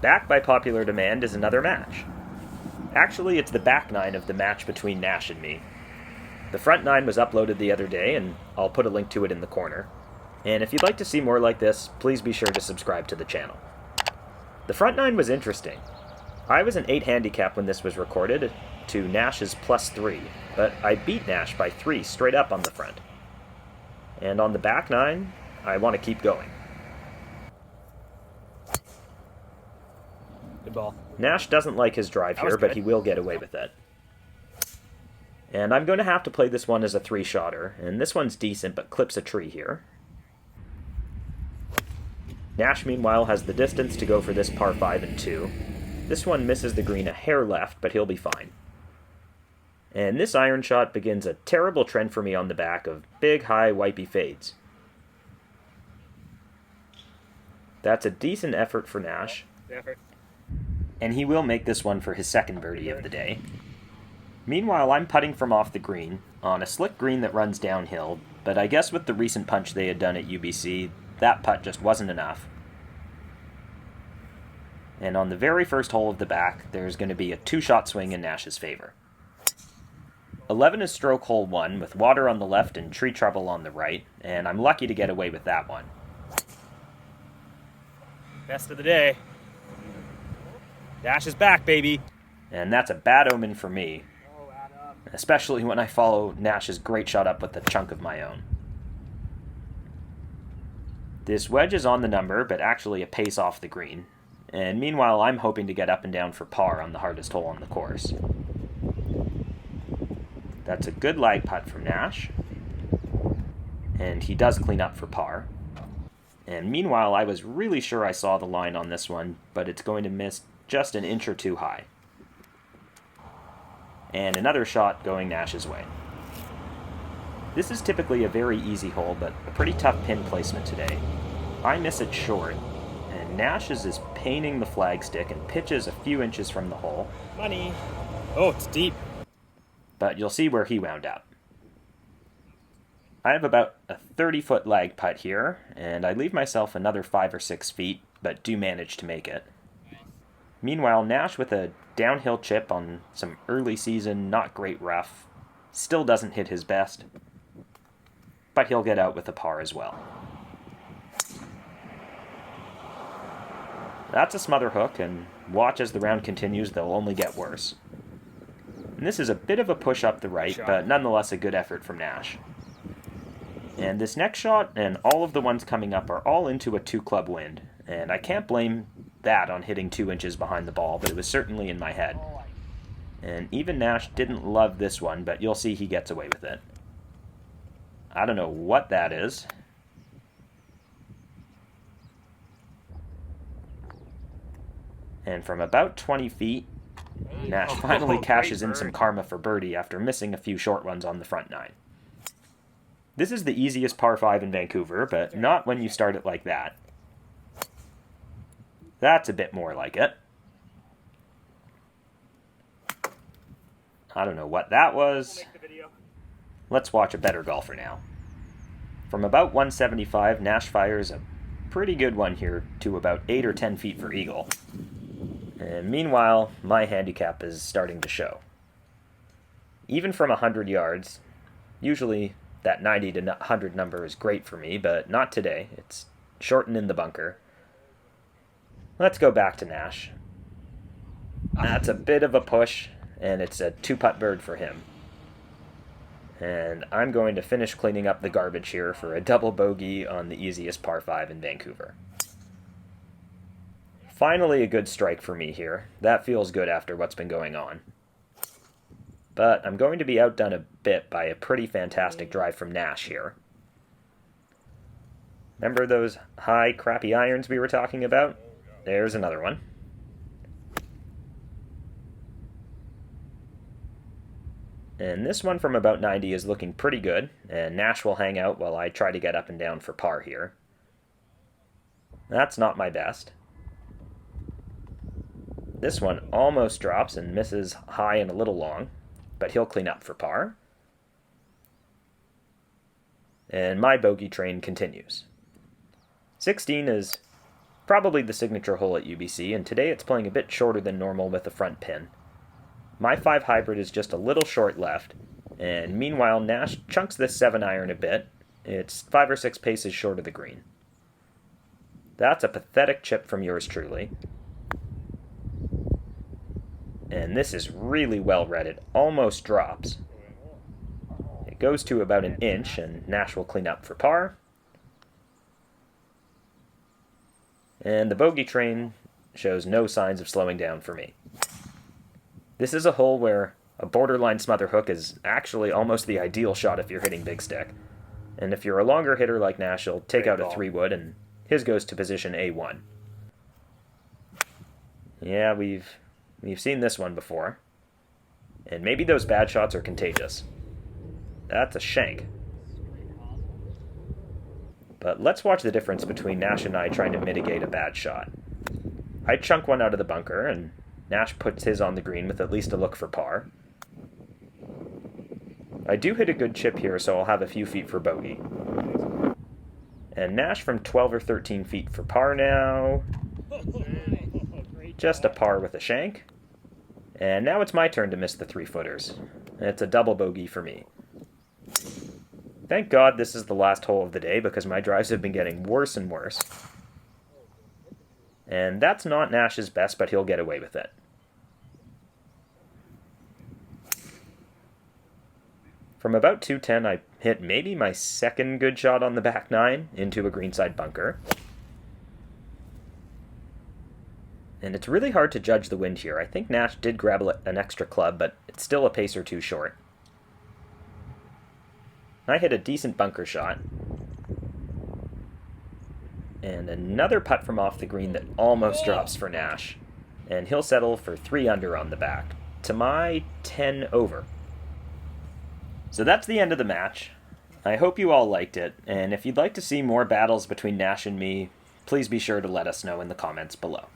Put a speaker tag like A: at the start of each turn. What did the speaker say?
A: Back by popular demand is another match. Actually, it's the back nine of the match between Nash and me. The front nine was uploaded the other day, and I'll put a link to it in the corner. And if you'd like to see more like this, please be sure to subscribe to the channel. The front nine was interesting. I was an 8 handicap when this was recorded, to Nash's +3, but I beat Nash by 3 straight up on the front. And on the back nine, I want to keep going.
B: Good ball.
A: Nash doesn't like his drive here, but he will get away with it. And I'm going to have to play this one as a 3-shotter, and this one's decent but clips a tree here. Nash, meanwhile, has the distance to go for this par 5 and 2. This one misses the green a hair left, but he'll be fine. And this iron shot begins a terrible trend for me on the back of big, high, wipey fades. That's a decent effort for Nash. And he will make this one for his second birdie of the day. Meanwhile, I'm putting from off the green, on a slick green that runs downhill, but I guess with the recent punch they had done at UBC, that putt just wasn't enough. And on the very first hole of the back, there's going to be a 2-shot swing in Nash's favor. 11 is stroke hole 1, with water on the left and tree trouble on the right, and I'm lucky to get away with that one.
B: Best of the day. Nash is back, baby.
A: And that's a bad omen for me, especially when I follow Nash's great shot up with a chunk of my own. This wedge is on the number, but actually a pace off the green. And meanwhile, I'm hoping to get up and down for par on the hardest hole on the course. That's a good lag putt from Nash. And he does clean up for par. And meanwhile, I was really sure I saw the line on this one, but it's going to miss just an inch or two high. And another shot going Nash's way. This is typically a very easy hole, but a pretty tough pin placement today. I miss it short, and Nash is painting the flagstick and pitches a few inches from the hole.
B: Money. Oh, it's deep.
A: But you'll see where he wound up. I have about a 30-foot lag putt here, and I leave myself another 5 or 6 feet, but do manage to make it. Meanwhile, Nash with a downhill chip on some early season, not great rough, still doesn't hit his best, but he'll get out with a par as well. That's a smother hook, and watch as the round continues, they'll only get worse. And this is a bit of a push up the right, but nonetheless a good effort from Nash. And this next shot, and all of the ones coming up, are all into a 2-club wind, and I can't blame that on hitting 2 inches behind the ball, but it was certainly in my head. And even Nash didn't love this one, but you'll see he gets away with it. I don't know what that is. And from about 20 feet, Nash finally cashes in some karma for birdie after missing a few short ones on the front nine. This is the easiest par 5 in Vancouver, but not when you start it like that. That's a bit more like it. I don't know what that was. Let's watch a better golfer now. From about 175, Nash fires a pretty good one here to about 8 or 10 feet for eagle. And meanwhile, my handicap is starting to show. Even from 100 yards, usually that 90 to 100 number is great for me, but not today. It's shortened in the bunker. Let's go back to Nash. That's a bit of a push, and it's a 2-putt bird for him. And I'm going to finish cleaning up the garbage here for a double bogey on the easiest par 5 in Vancouver. Finally a good strike for me here. That feels good after what's been going on. But I'm going to be outdone a bit by a pretty fantastic drive from Nash here. Remember those high, crappy irons we were talking about? There's another one. And this one from about 90 is looking pretty good, and Nash will hang out while I try to get up and down for par here. That's not my best. This one almost drops and misses high and a little long, but he'll clean up for par. And my bogey train continues. 16 is probably the signature hole at UBC, and today it's playing a bit shorter than normal with the front pin. My 5 hybrid is just a little short left, and meanwhile Nash chunks this 7-iron a bit. It's 5 or 6 paces short of the green. That's a pathetic chip from yours truly. And this is really well read. It almost drops. It goes to about an inch, and Nash will clean up for par. And the bogey train shows no signs of slowing down for me. This is a hole where a borderline smother hook is actually almost the ideal shot if you're hitting big stick. And if you're a longer hitter like Nash, you'll take out a 3-wood, and his goes to position A1. Yeah, we've seen this one before. And maybe those bad shots are contagious. That's a shank. But let's watch the difference between Nash and I trying to mitigate a bad shot. I chunk one out of the bunker, and Nash puts his on the green with at least a look for par. I do hit a good chip here, so I'll have a few feet for bogey. And Nash from 12 or 13 feet for par now. Just a par with a shank. And now it's my turn to miss the 3-footers. It's a double bogey for me. Thank God this is the last hole of the day, because my drives have been getting worse and worse. And that's not Nash's best, but he'll get away with it. From about 210, I hit maybe my second good shot on the back 9 into a greenside bunker. And it's really hard to judge the wind here. I think Nash did grab an extra club, but it's still a pace or 2 short. I hit a decent bunker shot. And another putt from off the green that almost drops for Nash. And he'll settle for 3 under on the back, to my 10 over. So that's the end of the match. I hope you all liked it, and if you'd like to see more battles between Nash and me, please be sure to let us know in the comments below.